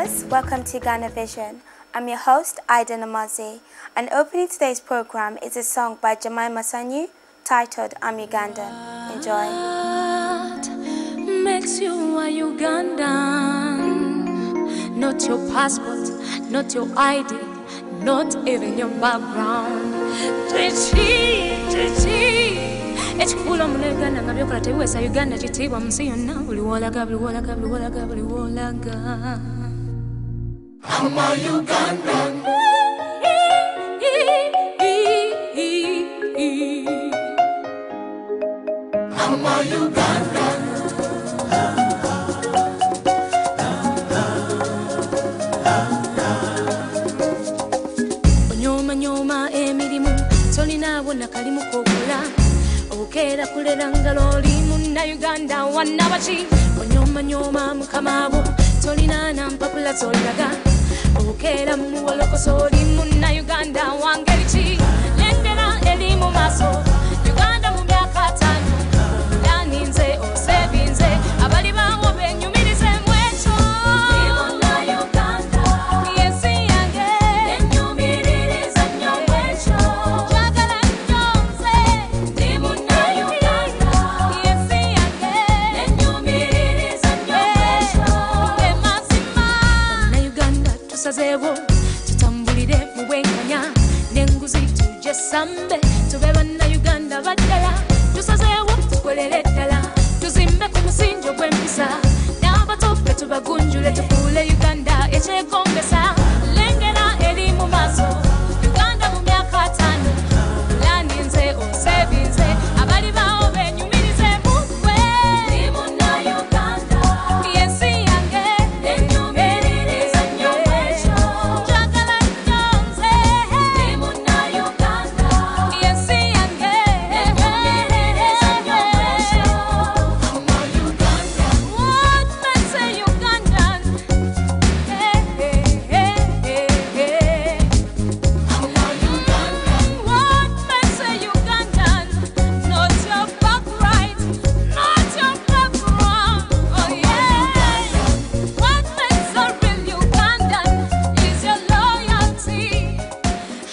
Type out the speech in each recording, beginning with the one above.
viewers, welcome to Uganda Vision. I'm your host, Ida Namazi, and opening today's program is a song by Jemima Sanyu titled I'm Ugandan. Enjoy. What makes you a Ugandan? Not your passport, not your ID, not even your background. Ekikula mu Uganda nga byokola tebiwesa Uganda kitiibwa mu nsi yonna buli wolaga buli wolaga buli wolaga buli wolaga. I'm a Ugandan. I'm a Ugandan. Onyoma nyoma emirimu tolinabona kalimu kokola. Okera kulera ngalo oli munna Uganda wanna baki onyoma nyoma mukamabo tolina nampapula zolaga okera muwolokoso oli munna Uganda wangeri ki lendera eri mu maso Uganda mu myaka 5 yaninze osebinze abali bawo benyumirize mwecho munna Uganda yesi yange benyumiririza nnyo mwecho jagala nyonze Sazebo tutambulire mu bwenkanya n'enguzi tuje sambe tube banna Uganda baddala tusazeewo tukolere ddala tuzimbe ku musingi gw'empisa n'abatope tubagunjule tufuule Uganda ekyegombesa lengera eri mu maaso Uganda mu myaka 5 yaninze osebinze abali bawo benyumirize mugwe ndi munna Uganda yensi yange enyumiririza nnyo jagala nyonze ndi munna Uganda yensi yange enyumiririza nnyo I'm a Ugandan. What makes a Ugandan? Hey, hey, hey, hey, hey. I'm a Ugandan. What makes a Ugandan? Not your birthright, not your background. Oh yeah. What makes a real Ugandan is your loyalty.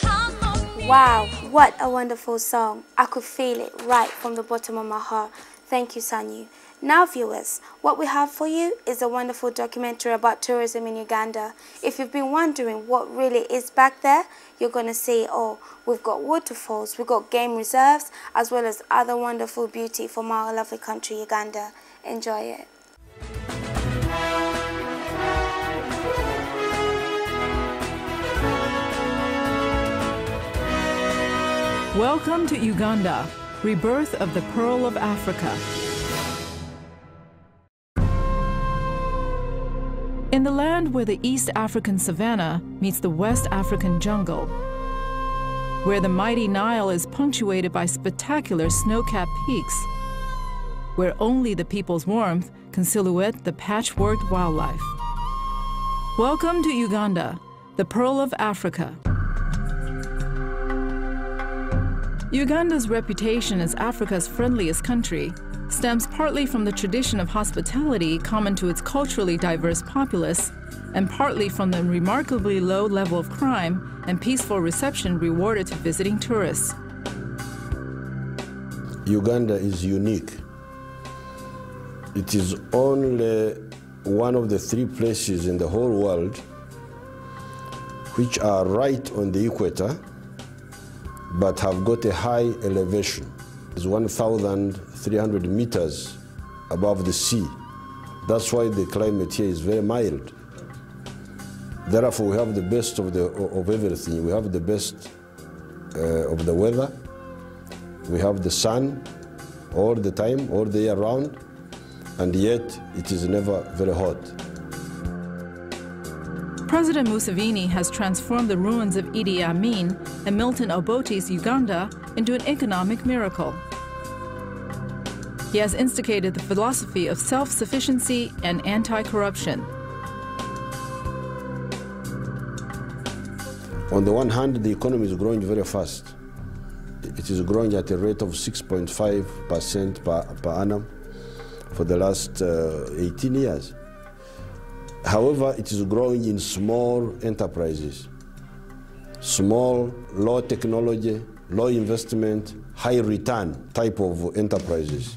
Harmony. Wow, what a wonderful song. I could feel it right from the bottom of my heart. Thank you, Sanyu. Now, viewers, what we have for you is a wonderful documentary about tourism in Uganda. If you've been wondering what really is back there, you're going to see, oh, we've got waterfalls, we've got game reserves, as well as other wonderful beauty from our lovely country, Uganda. Enjoy it. Welcome to Uganda, rebirth of the Pearl of Africa. In the land where the East African savanna meets the West African jungle, where the mighty Nile is punctuated by spectacular snow-capped peaks, where only the people's warmth can silhouette the patchworked wildlife. Welcome to Uganda, the Pearl of Africa. Uganda's reputation as Africa's friendliest country stems partly from the tradition of hospitality common to its culturally diverse populace, and partly from the remarkably low level of crime and peaceful reception rewarded to visiting tourists. Uganda is unique. It is only one of the 3 places in the whole world which are right on the equator but have got a high elevation. It's 1,300 meters above the sea. That's why the climate here is very mild. Therefore, we have the best of everything. We have the best of the weather. We have the sun all the time, all the year round, and yet it is never very hot. President Museveni has transformed the ruins of Idi Amin and Milton Obote's Uganda into an economic miracle. He has instigated the philosophy of self-sufficiency and anti-corruption. On the one hand, the economy is growing very fast. It is growing at a rate of 6.5% per annum for the last 18 years. However, it is growing in small enterprises, small, low technology, low investment, high return type of enterprises.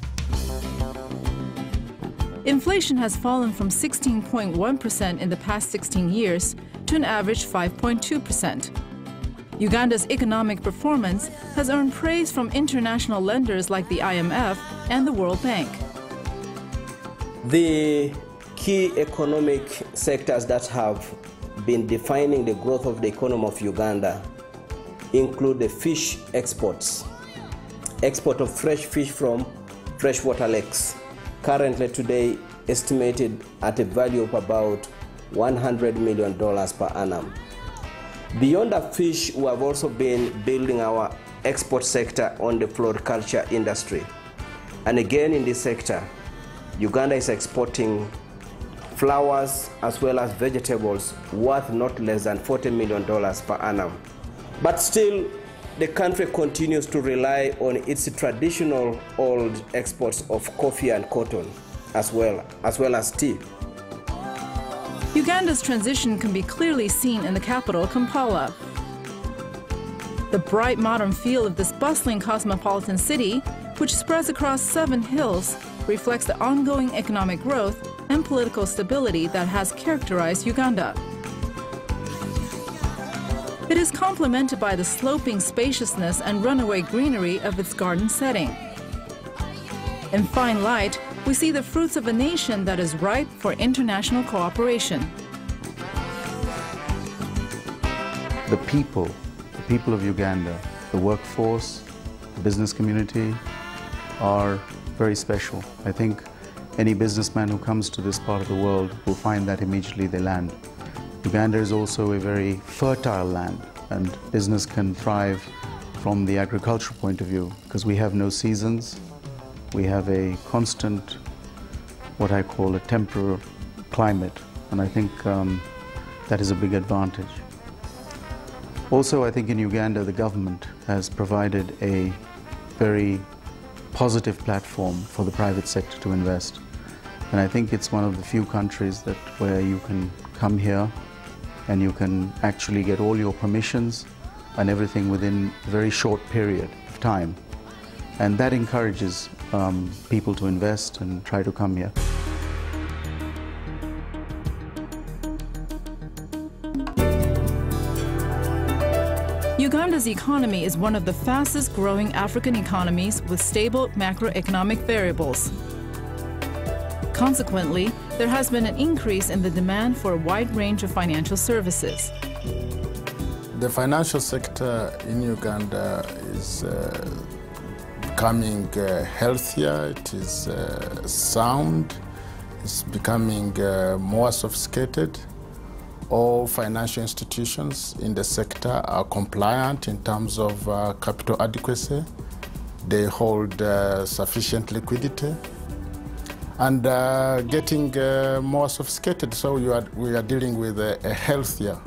Inflation has fallen from 16.1% in the past 16 years to an average 5.2%. Uganda's economic performance has earned praise from international lenders like the IMF and the World Bank. The key economic sectors that have been defining the growth of the economy of Uganda include the fish exports, export of fresh fish from freshwater lakes, currently today estimated at a value of about $100 million per annum. Beyond the fish, we have also been building our export sector on the floriculture industry. And again in this sector, Uganda is exporting flowers as well as vegetables worth not less than $40 million per annum. But still, the country continues to rely on its traditional old exports of coffee and cotton as well as tea. Uganda's transition can be clearly seen in the capital, Kampala. The bright modern feel of this bustling cosmopolitan city, which spreads across 7 hills, reflects the ongoing economic growth and political stability that has characterized Uganda. It is complemented by the sloping spaciousness and runaway greenery of its garden setting. In fine light, we see the fruits of a nation that is ripe for international cooperation. The people of Uganda, the workforce, the business community are very special. I think any businessman who comes to this part of the world will find that immediately they land. Uganda is also a very fertile land, and business can thrive from the agricultural point of view because we have no seasons. We have a constant, what I call a temperate climate, and I think that is a big advantage. Also, I think in Uganda, the government has provided a very positive platform for the private sector to invest. And I think it's one of the few countries where you can come here and you can actually get all your permissions and everything within a very short period of time. And that encourages people to invest and try to come here. Uganda's economy is one of the fastest growing African economies with stable macroeconomic variables. Consequently, there has been an increase in the demand for a wide range of financial services. The financial sector in Uganda is becoming healthier, it is sound, it's becoming more sophisticated. All financial institutions in the sector are compliant in terms of capital adequacy. They hold sufficient liquidity and getting more sophisticated. So we are dealing with a healthier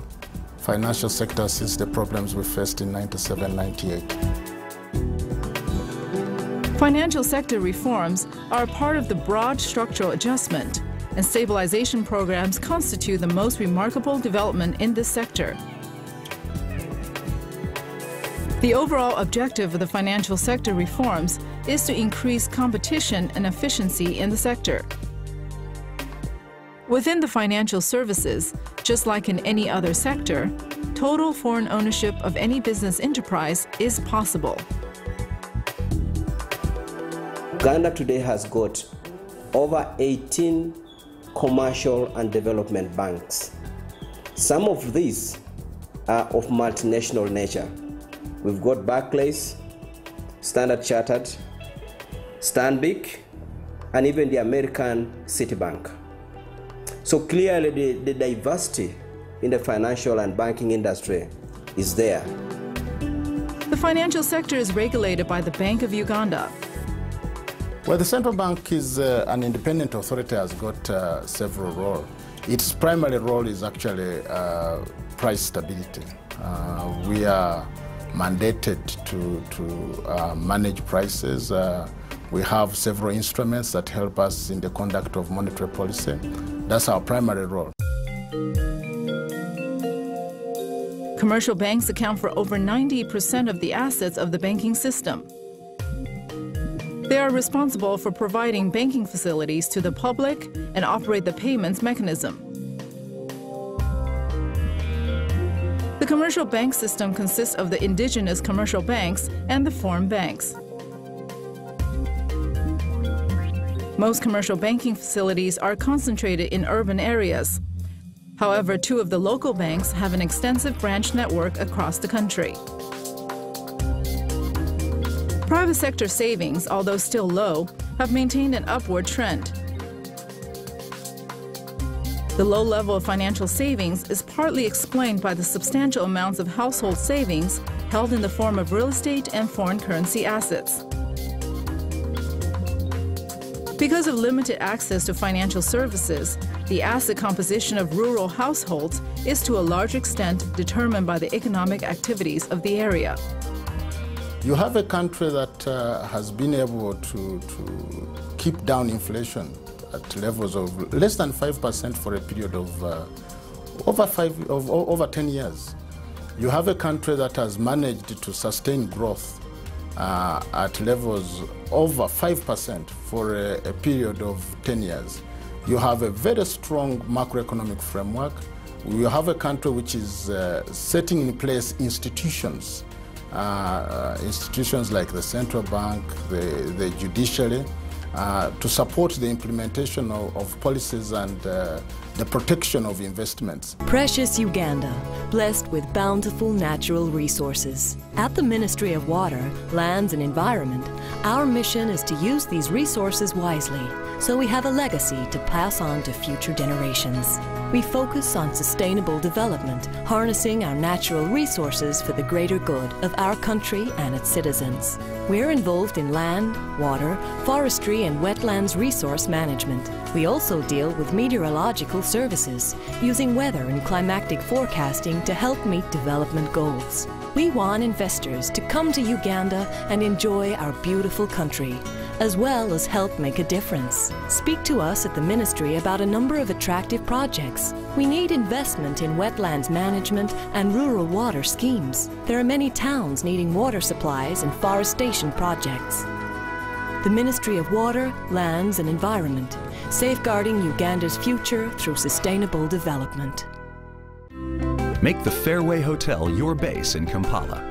financial sector since the problems we faced in 97-98. Financial sector reforms are a part of the broad structural adjustment, and stabilization programs constitute the most remarkable development in this sector. The overall objective of the financial sector reforms is to increase competition and efficiency in the sector. Within the financial services, just like in any other sector, total foreign ownership of any business enterprise is possible. Uganda today has got over 18 commercial and development banks. Some of these are of multinational nature. We've got Barclays, Standard Chartered, Stanbic, and even the American Citibank. So clearly the diversity in the financial and banking industry is there. The financial sector is regulated by the Bank of Uganda. Well, the central bank is an independent authority, has got several roles. Its primary role is actually price stability. We are mandated to manage prices. We have several instruments that help us in the conduct of monetary policy. That's our primary role. Commercial banks account for over 90% of the assets of the banking system. They are responsible for providing banking facilities to the public and operate the payments mechanism. The commercial bank system consists of the indigenous commercial banks and the foreign banks. Most commercial banking facilities are concentrated in urban areas. However, 2 of the local banks have an extensive branch network across the country. Private sector savings, although still low, have maintained an upward trend. The low level of financial savings is partly explained by the substantial amounts of household savings held in the form of real estate and foreign currency assets. Because of limited access to financial services, the asset composition of rural households is to a large extent determined by the economic activities of the area. You have a country that has been able to keep down inflation at levels of less than 5% for a period of over 10 years. You have a country that has managed to sustain growth at levels over 5% for a period of 10 years. You have a very strong macroeconomic framework. You have a country which is setting in place institutions, institutions like the central bank, the judiciary, to support the implementation of policies and the protection of investments. Precious Uganda, blessed with bountiful natural resources. At the Ministry of Water, Lands and Environment, our mission is to use these resources wisely, so we have a legacy to pass on to future generations. We focus on sustainable development, harnessing our natural resources for the greater good of our country and its citizens. We're involved in land, water, forestry and wetlands resource management. We also deal with meteorological services, using weather and climatic forecasting to help meet development goals. We want investors to come to Uganda and enjoy our beautiful country, as well as help make a difference. Speak to us at the Ministry about a number of attractive projects. We need investment in wetlands management and rural water schemes. There are many towns needing water supplies and forestation projects. The Ministry of Water, Lands and Environment, safeguarding Uganda's future through sustainable development. Make the Fairway Hotel your base in Kampala.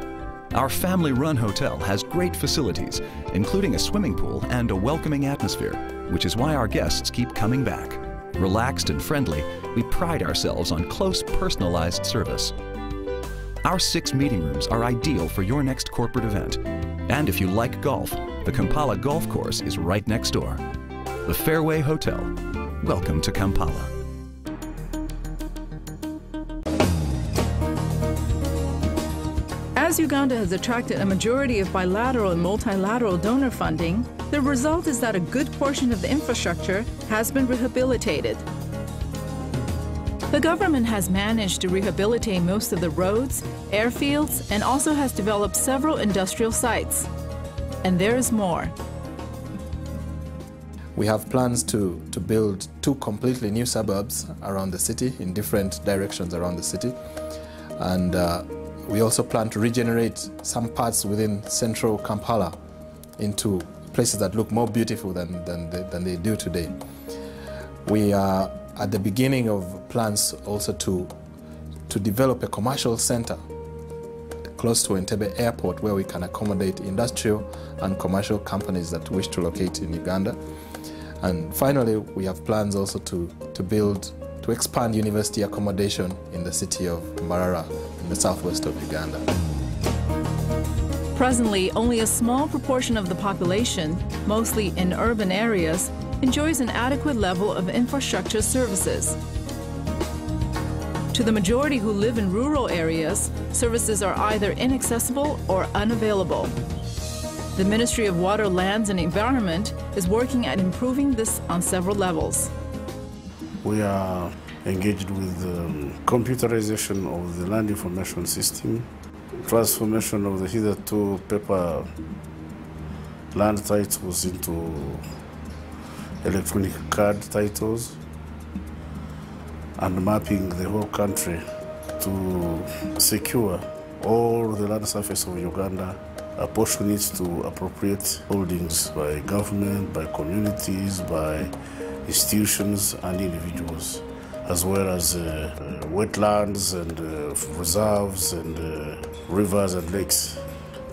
Our family-run hotel has great facilities, including a swimming pool and a welcoming atmosphere, which is why our guests keep coming back. Relaxed and friendly, we pride ourselves on close, personalized service. Our 6 meeting rooms are ideal for your next corporate event. And if you like golf, the Kampala Golf Course is right next door. The Fairway Hotel. Welcome to Kampala. As Uganda has attracted a majority of bilateral and multilateral donor funding, the result is that a good portion of the infrastructure has been rehabilitated. The government has managed to rehabilitate most of the roads, airfields, and also has developed several industrial sites. And there is more. We have plans to build 2 completely new suburbs around the city, in different directions around the city. And we also plan to regenerate some parts within central Kampala into places that look more beautiful than they do today. We are at the beginning of plans also to develop a commercial center close to Entebbe Airport, where we can accommodate industrial and commercial companies that wish to locate in Uganda. And finally, we have plans also to expand university accommodation in the city of Mbarara in the southwest of Uganda. Presently, only a small proportion of the population, mostly in urban areas, enjoys an adequate level of infrastructure services. To the majority who live in rural areas, services are either inaccessible or unavailable. The Ministry of Water, Lands and Environment is working at improving this on several levels. We are engaged with computerization of the land information system, transformation of the hitherto paper land titles into electronic card titles, and mapping the whole country to secure all the land surface of Uganda, apportion it to appropriate holdings by government, by communities, by institutions and individuals, as well as wetlands and reserves and rivers and lakes.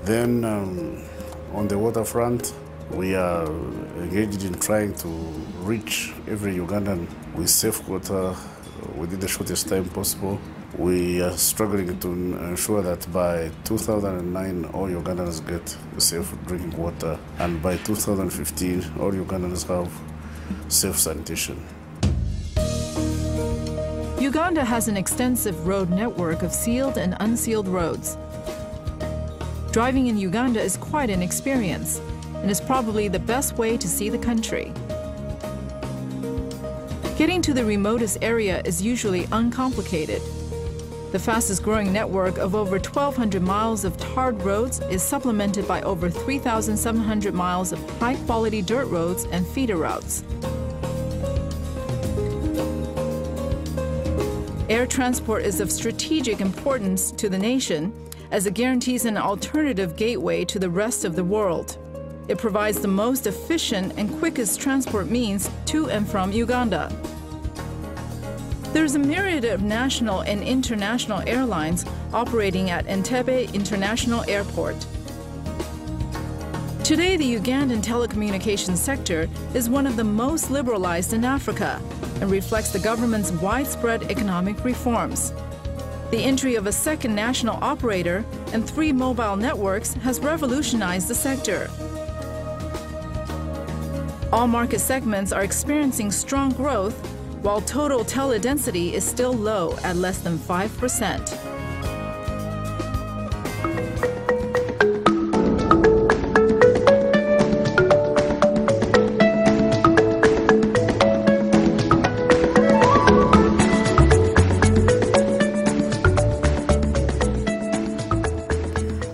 Then on the waterfront, we are engaged in trying to reach every Ugandan with safe water within the shortest time possible. We are struggling to ensure that by 2009 all Ugandans get safe drinking water, and by 2015 all Ugandans have safe sanitation. Uganda has an extensive road network of sealed and unsealed roads. Driving in Uganda is quite an experience and is probably the best way to see the country. Getting to the remotest area is usually uncomplicated. The fastest growing network of over 1,200 miles of tarred roads is supplemented by over 3,700 miles of high-quality dirt roads and feeder routes. Air transport is of strategic importance to the nation as it guarantees an alternative gateway to the rest of the world. It provides the most efficient and quickest transport means to and from Uganda. There's a myriad of national and international airlines operating at Entebbe International Airport. Today, the Ugandan telecommunications sector is one of the most liberalized in Africa and reflects the government's widespread economic reforms. The entry of a second national operator and 3 mobile networks has revolutionized the sector. All market segments are experiencing strong growth, while total tele-density is still low at less than 5%.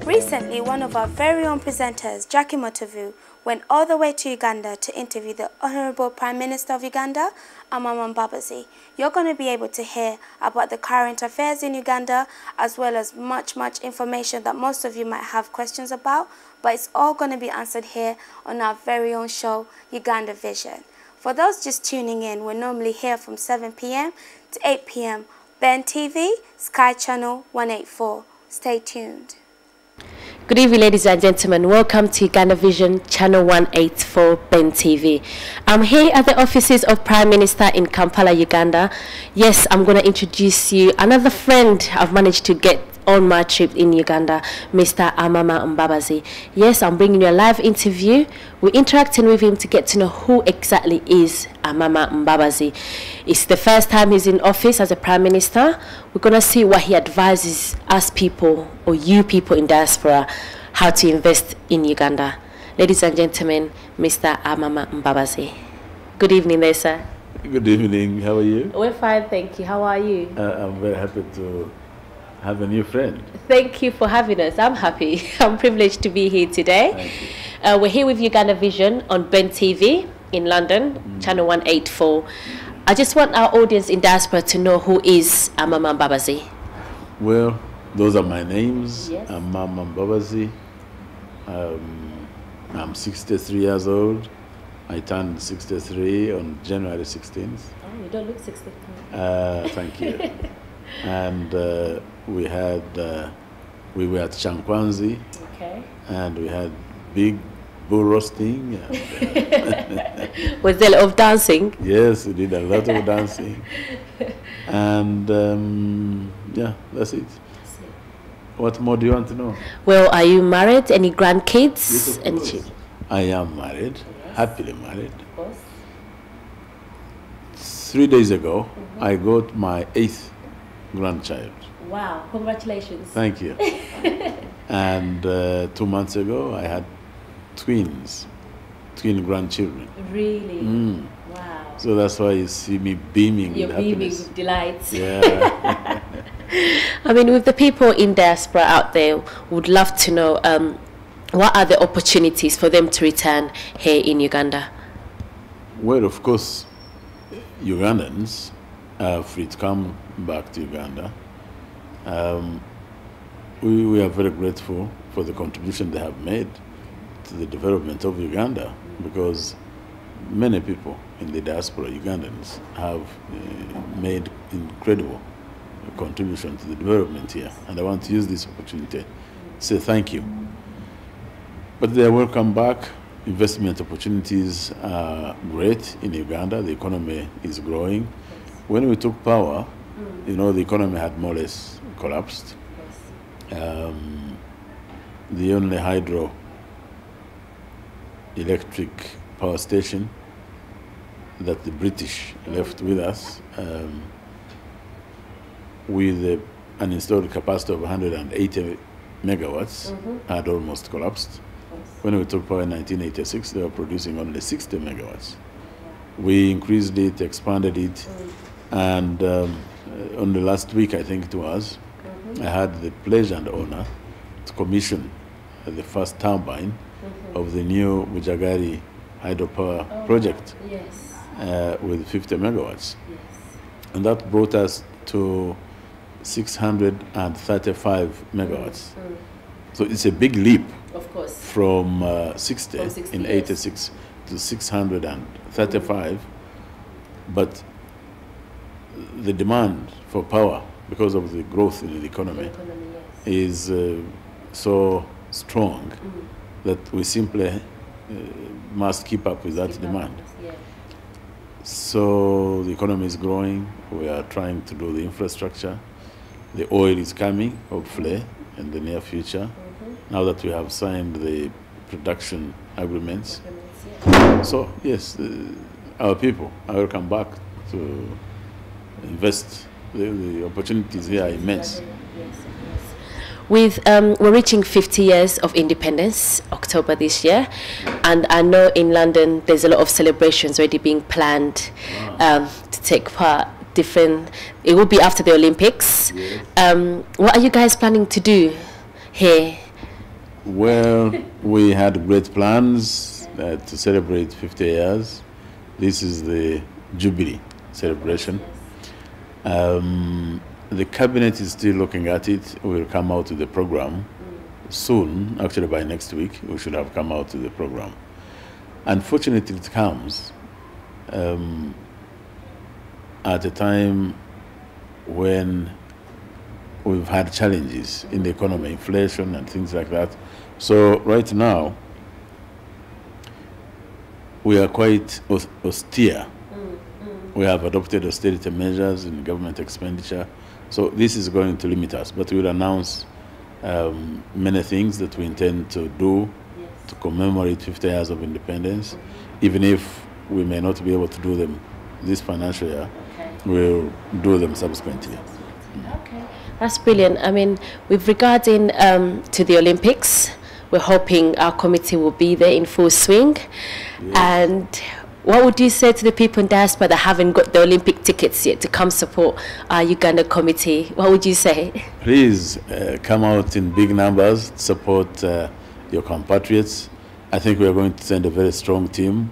Recently, one of our very own presenters, Jackie Motovu, went all the way to Uganda to interview the Honorable Prime Minister of Uganda, Amama Mbabazi. You're going to be able to hear about the current affairs in Uganda, as well as much information that most of you might have questions about, but it's all going to be answered here on our very own show, Uganda Vision. For those just tuning in, we're normally here from 7 p.m. to 8 p.m. Ben TV, Sky Channel 184. Stay tuned. Good evening, ladies and gentlemen. Welcome to Uganda Vision Channel 184 Ben TV. I'm here at the offices of Prime Minister in Kampala, Uganda. Yes, I'm going to introduce you another friend I've managed to get on my trip in Uganda, Mr. Amama Mbabazi. Yes, I'm bringing you a live interview. We're interacting with him to get to know who exactly is Amama Mbabazi. It's the first time he's in office as a Prime Minister. We're going to see what he advises us people, or you people in diaspora, how to invest in Uganda. Ladies and gentlemen, Mr. Amama Mbabazi. Good evening there, sir. Good evening. How are you? We're fine, thank you. How are you? I'm very happy to have a new friend. Thank you for having us. I'm happy. I'm privileged to be here today. Thank you. We're here with Uganda Vision on Ben TV in London, Channel 184. I just want our audience in diaspora to know who is Amama Mbabazi. Well, those are my names. Yes. I'm Amama Mbabazi. I'm 63 years old. I turned 63 on January 16th. Oh, you don't look 63. Thank you. And we were at Chankwanzi. Okay. And we had big bull roasting. Was there a lot of dancing? Yes, we did a lot of dancing. And yeah, that's it. What more do you want to know? Well, are you married? Any grandkids? Yes, of course. I am married, happily married. Of course. 3 days ago, I got my 8th grandchild. Wow, congratulations. Thank you. And 2 months ago, I had twin grandchildren. Really? Mm. Wow. So that's why you see me beaming You're with beaming happiness. with delight. Yeah. I mean, with the people in diaspora out there, would love to know what are the opportunities for them to return here in Uganda? Well, of course, Ugandans are free to come back to Uganda. We are very grateful for the contribution they have made to the development of Uganda, because many people in the diaspora, Ugandans, have made incredible contribution to the development here. And I want to use this opportunity to say thank you. But they are welcome back. Investment opportunities are great in Uganda. The economy is growing. When we took power, you know, the economy had more or less collapsed. The only hydroelectric power station that the British left with us, with an installed capacity of 180 megawatts, had almost collapsed. When we took power in 1986, they were producing only 60 megawatts. We increased it, expanded it, and only last week, I think it was, I had the pleasure and honor to commission the first turbine of the new Bujagari hydropower project with 50 megawatts. And that brought us to 635 megawatts. So it's a big leap, of course, from 60 in 86 to 635. But the demand for power, because of the growth in the economy, is so strong that we simply must keep up with that demand. So the economy is growing. We are trying to do the infrastructure. The oil is coming, hopefully, in the near future, now that we have signed the production agreements. So, yes, our people are welcome back to invest. The opportunities here are immense. We're reaching 50 years of independence, October this year, and I know in London there's a lot of celebrations already being planned to take part. It will be after the Olympics. What are you guys planning to do here? Well, we had great plans to celebrate 50 years. This is the Jubilee celebration. The cabinet is still looking at it. We'll come out with the program soon. Actually, by next week, we should have come out with the program. Unfortunately, it comes at a time when we've had challenges in the economy, inflation and things like that. So right now, we are quite austere. We have adopted austerity measures in government expenditure. So this is going to limit us, but we'll announce many things that we intend to do to commemorate 50 years of independence. Even if we may not be able to do them this financial year, we'll do them subsequently. Okay, that's brilliant. I mean, with regarding to the Olympics, we're hoping our committee will be there in full swing. Yes. And what would you say to the people in diaspora that haven't got the Olympic tickets yet to come support our Uganda committee? What would you say? Please come out in big numbers, support your compatriots. I think we are going to send a very strong team.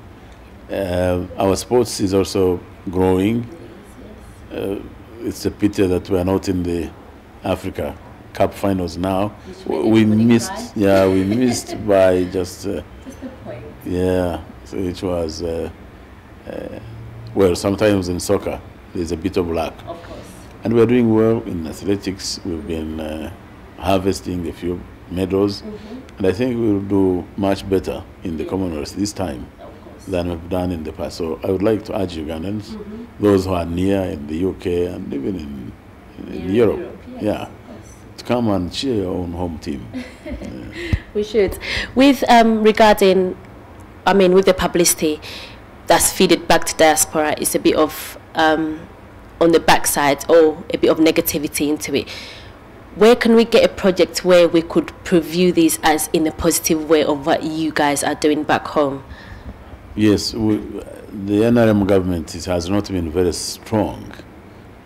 Our sports is also growing. It's a pity that we are not in the Africa Cup finals now. We missed, we missed by just a point. Yeah, so it was, well, sometimes in soccer, there's a bit of luck. Of course. And we're doing well in athletics. We've been harvesting a few medals. And I think we'll do much better in the Commonwealth this time than we've done in the past. So I would like to urge Ugandans, those who are near in the UK and even in Europe, to come and cheer your own home team. We should. With regarding, I mean, with the publicity that's feeded back to diaspora, it's a bit of on the backside or a bit of negativity into it. Where can we get a project where we could preview this as in a positive way of what you guys are doing back home? Yes, the NRM government has not been very strong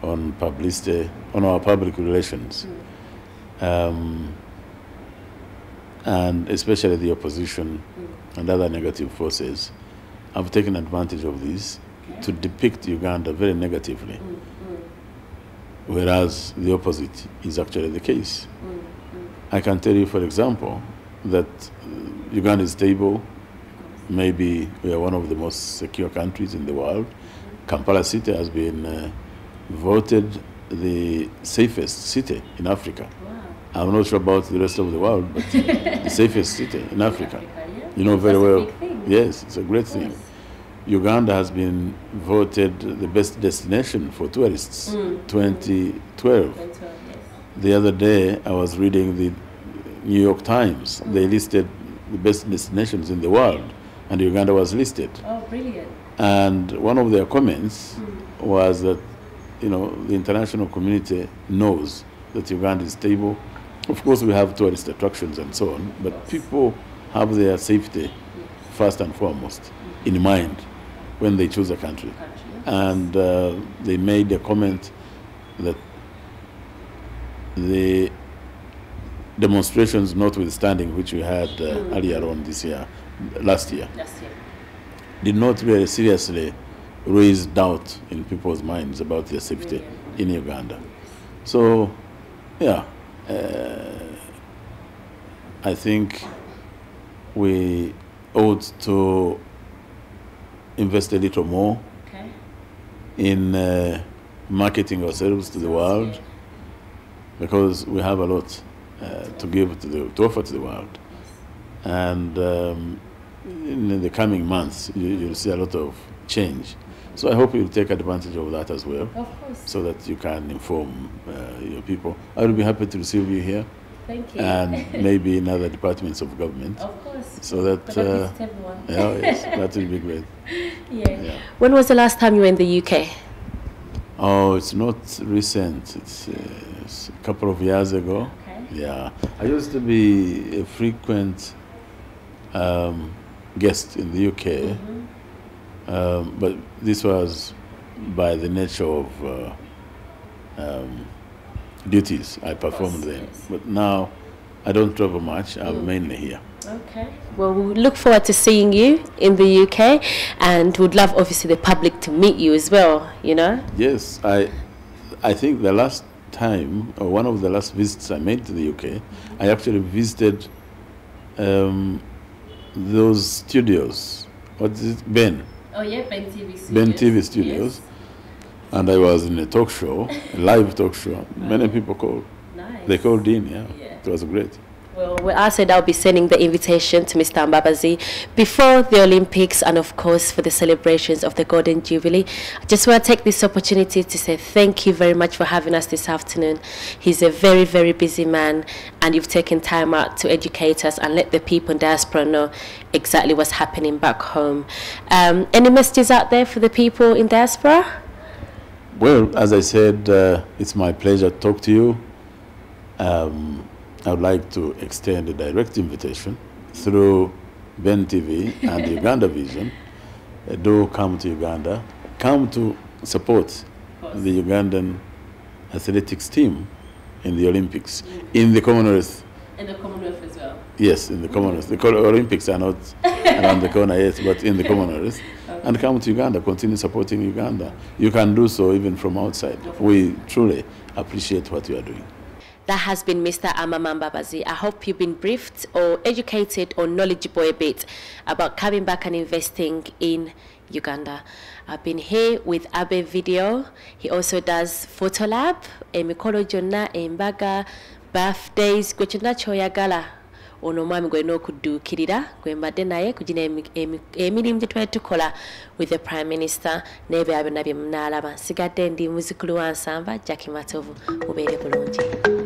on publicity, on our public relations. And especially the opposition and other negative forces have taken advantage of this to depict Uganda very negatively. whereas the opposite is actually the case. I can tell you, for example, that Uganda is stable. Maybe we are one of the most secure countries in the world. Kampala City has been voted the safest city in Africa. Wow. I'm not sure about the rest of the world, but the safest city in Africa. You know very well. Yes, it's a great thing. Uganda has been voted the best destination for tourists, 2012. Yes. The other day, I was reading the New York Times. They listed the best destinations in the world, and Uganda was listed. Oh, brilliant. And one of their comments was that, you know, the international community knows that Uganda is stable. Of course, we have tourist attractions and so on, but people have their safety first and foremost in mind when they choose a country. And they made a comment that the demonstrations notwithstanding, which we had earlier on this year, last year, did not really seriously raise doubt in people's minds about their safety in Uganda. So, yeah, I think we ought to invest a little more in marketing ourselves to the world, because we have a lot to give to offer to the world. And in the coming months, you'll see a lot of change. So I hope you'll take advantage of that as well, so that you can inform your people. I will be happy to receive you here. Thank you. And maybe in other departments of government. Of course. So that, everyone. yeah, yes, that will be great. Yeah. When was the last time you were in the UK? Oh, it's not recent. It's a couple of years ago. Okay. Yeah. I used to be a frequent guest in the UK, but this was by the nature of duties I performed then. But now I don't travel much. I'm mainly here. Okay. Well, we look forward to seeing you in the UK, and would love, obviously, the public to meet you as well, you know? Yes. I think the last time, or one of the last visits I made to the UK, I actually visited those studios. What is it? Ben. Oh, yeah, Ben TV Studios. Ben TV Studios. Yes. And I was in a talk show, a live talk show. Many people called. Nice. They called in, yeah. It was great. Well, I said I'll be sending the invitation to Mr. Mbabazi before the Olympics and, of course, for the celebrations of the Golden Jubilee. I just want to take this opportunity to say thank you very much for having us this afternoon. He's a very, very busy man, and you've taken time out to educate us and let the people in diaspora know exactly what's happening back home. Any messages out there for the people in diaspora? Well, as I said, it's my pleasure to talk to you. I would like to extend a direct invitation through Ben TV and Uganda Vision. Do come to Uganda. Come to support the Ugandan athletics team in the Olympics, in the Commonwealth. In the Commonwealth as well? Yes, in the Commonwealth. The Olympics are not around the corner yet, but in the Commonwealth. Okay. And come to Uganda, continue supporting Uganda. You can do so even from outside. We truly appreciate what you are doing. That has been Mr. Amama Mbabazi. I hope you've been briefed or educated or knowledgeable a bit about coming back and investing in Uganda. I've been here with Abe Video. He also does Photo Lab, emikolo jonna, embaga, birthdays, gwe kyonna ky'oyagala. Ono mwami gwena okuddukirira gwe mbadde naye kugina emirimu gye twali tukola with the Prime Minister n'ebyo byonna bye munaalaba. Nsigadde ndi muzikulu wa Nsamba, Jackie Matovu. Mubeere bulungi.